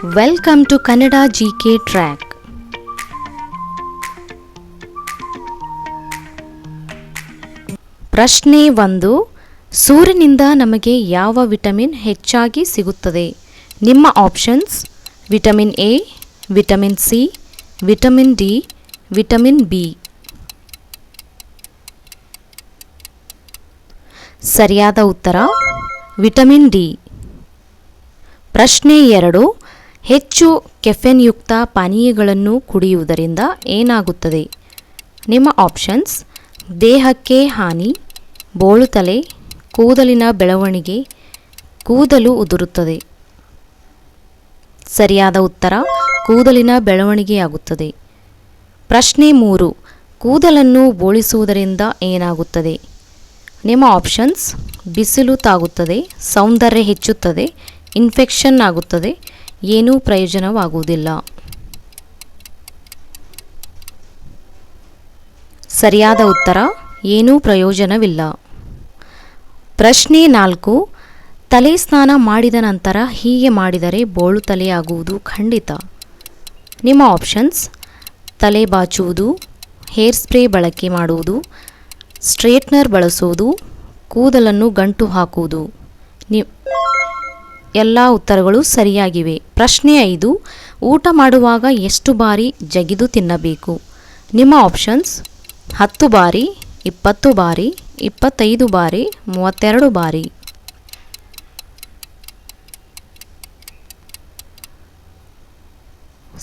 Welcome to Kannada GK track. ಪ್ರಶ್ನೆ 1. ಸೂರ್ಯನಿಂದ ನಮಗೆ ಯಾವ ವಿಟಮಿನ್ ಹೆಚ್ಚಾಗಿ ಸಿಗುತ್ತದೆ? ನಿಮ್ಮ options: vitamin A, vitamin C, vitamin D, vitamin B. ಸರಿಯಾದ ಉತ್ತರ ವಿಟಮಿನ್ ಡಿ. ಪ್ರಶ್ನೆ 2. ಹೆಚ್ಚು ಕೆಫೆನ್ ಯುಕ್ತ ಪಾನೀಯಗಳನ್ನು ಕುಡಿಯುವುದರಿಂದ ಏನಾಗುತ್ತದೆ? ನಿಮ್ಮ ಆಪ್ಷನ್ಸ್: ದೇಹಕ್ಕೆ ಹಾನಿ, ಬೋಳುತಲೆ, ಕೂದಲಿನ ಬೆಳವಣಿಗೆ, ಕೂದಲು ಉದುರುತ್ತದೆ. ಸರಿಯಾದ ಉತ್ತರ ಕೂದಲಿನ ಬೆಳವಣಿಗೆಯಾಗುತ್ತದೆ. ಪ್ರಶ್ನೆ 3. ಕೂದಲನ್ನು ಬೋಳಿಸುವುದರಿಂದ ಏನಾಗುತ್ತದೆ? ನಿಮ್ಮ ಆಪ್ಷನ್ಸ್: ಬಿಸಿಲು ತಾಗುತ್ತದೆ, ಸೌಂದರ್ಯ ಹೆಚ್ಚುತ್ತದೆ, ಇನ್ಫೆಕ್ಷನ್ ಆಗುತ್ತದೆ, ಏನೂ ಪ್ರಯೋಜನವಾಗುವುದಿಲ್ಲ. ಸರಿಯಾದ ಉತ್ತರ ಏನೂ ಪ್ರಯೋಜನವಿಲ್ಲ. ಪ್ರಶ್ನೆ 4. ತಲೆ ಸ್ನಾನ ಮಾಡಿದ ನಂತರ ಹೀಗೆ ಮಾಡಿದರೆ ಬೋಳು ತಲೆಯಾಗುವುದು ಖಂಡಿತ. ನಿಮ್ಮ ಆಪ್ಷನ್ಸ್: ತಲೆ ಬಾಚುವುದು, ಹೇರ್ ಸ್ಪ್ರೇ ಬಳಕೆ ಮಾಡುವುದು, ಸ್ಟ್ರೇಟ್ನರ್ ಬಳಸುವುದು, ಕೂದಲನ್ನು ಗಂಟು ಹಾಕುವುದು. ಎಲ್ಲ ಉತ್ತರಗಳು ಸರಿಯಾಗಿವೆ. ಪ್ರಶ್ನೆ 5. ಊಟ ಮಾಡುವಾಗ ಎಷ್ಟು ಬಾರಿ ಜಗಿದು ತಿನ್ನಬೇಕು? ನಿಮ್ಮ ಆಪ್ಷನ್ಸ್: 10 ಬಾರಿ, 20 ಬಾರಿ, 25 ಬಾರಿ, 32 ಬಾರಿ.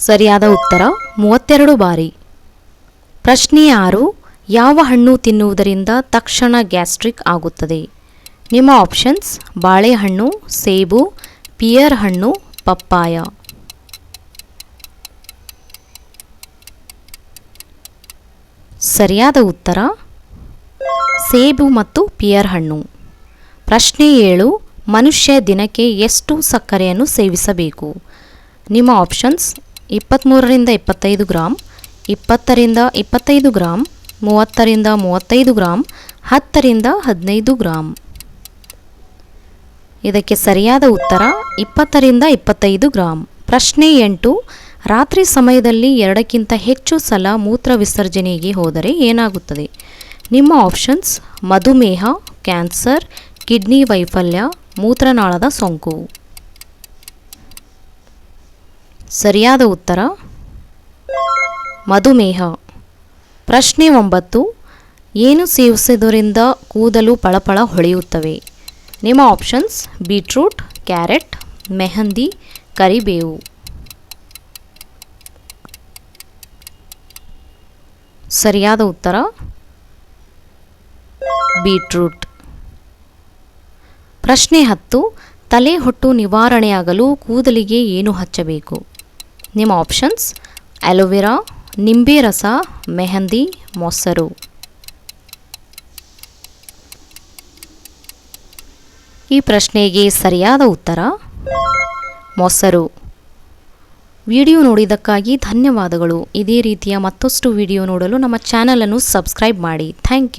ಸರಿಯಾದ ಉತ್ತರ 32 ಬಾರಿ. ಪ್ರಶ್ನೆ 6. ಯಾವ ಹಣ್ಣು ತಿನ್ನುವುದರಿಂದ ತಕ್ಷಣ ಗ್ಯಾಸ್ಟ್ರಿಕ್ ಆಗುತ್ತದೆ? ನಿಮ್ಮ ಆಪ್ಷನ್ಸ್: ಬಾಳೆಹಣ್ಣು, ಸೇಬು, ಪಿಯರ್ ಹಣ್ಣು, ಪಪ್ಪಾಯ. ಸರಿಯಾದ ಉತ್ತರ ಸೇಬು ಮತ್ತು ಪಿಯರ್ ಹಣ್ಣು. ಪ್ರಶ್ನೆ 7. ಮನುಷ್ಯ ದಿನಕ್ಕೆ ಎಷ್ಟು ಸಕ್ಕರೆಯನ್ನು ಸೇವಿಸಬೇಕು? ನಿಮ್ಮ ಆಪ್ಷನ್ಸ್: 23ರಿಂದ 25 ಗ್ರಾಂ, 20ರಿಂದ 25 ಗ್ರಾಂ, 30ರಿಂದ 35 ಗ್ರಾಂ, 10ರಿಂದ 15 ಗ್ರಾಂ. ಇದಕ್ಕೆ ಸರಿಯಾದ ಉತ್ತರ 20ರಿಂದ 25 ಗ್ರಾಂ. ಪ್ರಶ್ನೆ 8. ರಾತ್ರಿ ಸಮಯದಲ್ಲಿ 2ಕ್ಕಿಂತ ಹೆಚ್ಚು ಸಲ ಮೂತ್ರ ವಿಸರ್ಜನೆಗೆ ಹೋದರೆ ಏನಾಗುತ್ತದೆ? ನಿಮ್ಮ ಆಪ್ಷನ್ಸ್: ಮಧುಮೇಹ, ಕ್ಯಾನ್ಸರ್, ಕಿಡ್ನಿ ವೈಫಲ್ಯ, ಮೂತ್ರನಾಳದ ಸೋಂಕು. ಸರಿಯಾದ ಉತ್ತರ ಮಧುಮೇಹ. ಪ್ರಶ್ನೆ 9. ಏನು ಸೇವಿಸುವುದರಿಂದ ಕೂದಲು ಪಳಪಳ ಹೊಳೆಯುತ್ತವೆ? ನಿಮ್ಮ ಆಪ್ಷನ್ಸ್: ಬೀಟ್ರೂಟ್, ಕ್ಯಾರೆಟ್, ಮೆಹಂದಿ, ಕರಿಬೇವು. ಸರಿಯಾದ ಉತ್ತರ ಬೀಟ್ರೂಟ್. ಪ್ರಶ್ನೆ 10. ತಲೆ ಹೊಟ್ಟು ನಿವಾರಣೆಯಾಗಲು ಕೂದಲಿಗೆ ಏನು ಹಚ್ಚಬೇಕು? ನಿಮ್ಮ ಆಪ್ಷನ್ಸ್: ಆಲೋವೆರಾ, ನಿಂಬೆ ರಸ, ಮೆಹಂದಿ, ಮೊಸರು. ಈ ಪ್ರಶ್ನೆಗೆ ಸರಿಯಾದ ಉತ್ತರ ಮೊಸರು. ವಿಡಿಯೋ ನೋಡಿದ್ದಕ್ಕಾಗಿ ಧನ್ಯವಾದಗಳು. ಇದೇ ರೀತಿಯ ಮತ್ತಷ್ಟು ವಿಡಿಯೋ ನೋಡಲು ನಮ್ಮ ಚಾನಲನ್ನು ಸಬ್ಸ್ಕ್ರೈಬ್ ಮಾಡಿ. Thank you.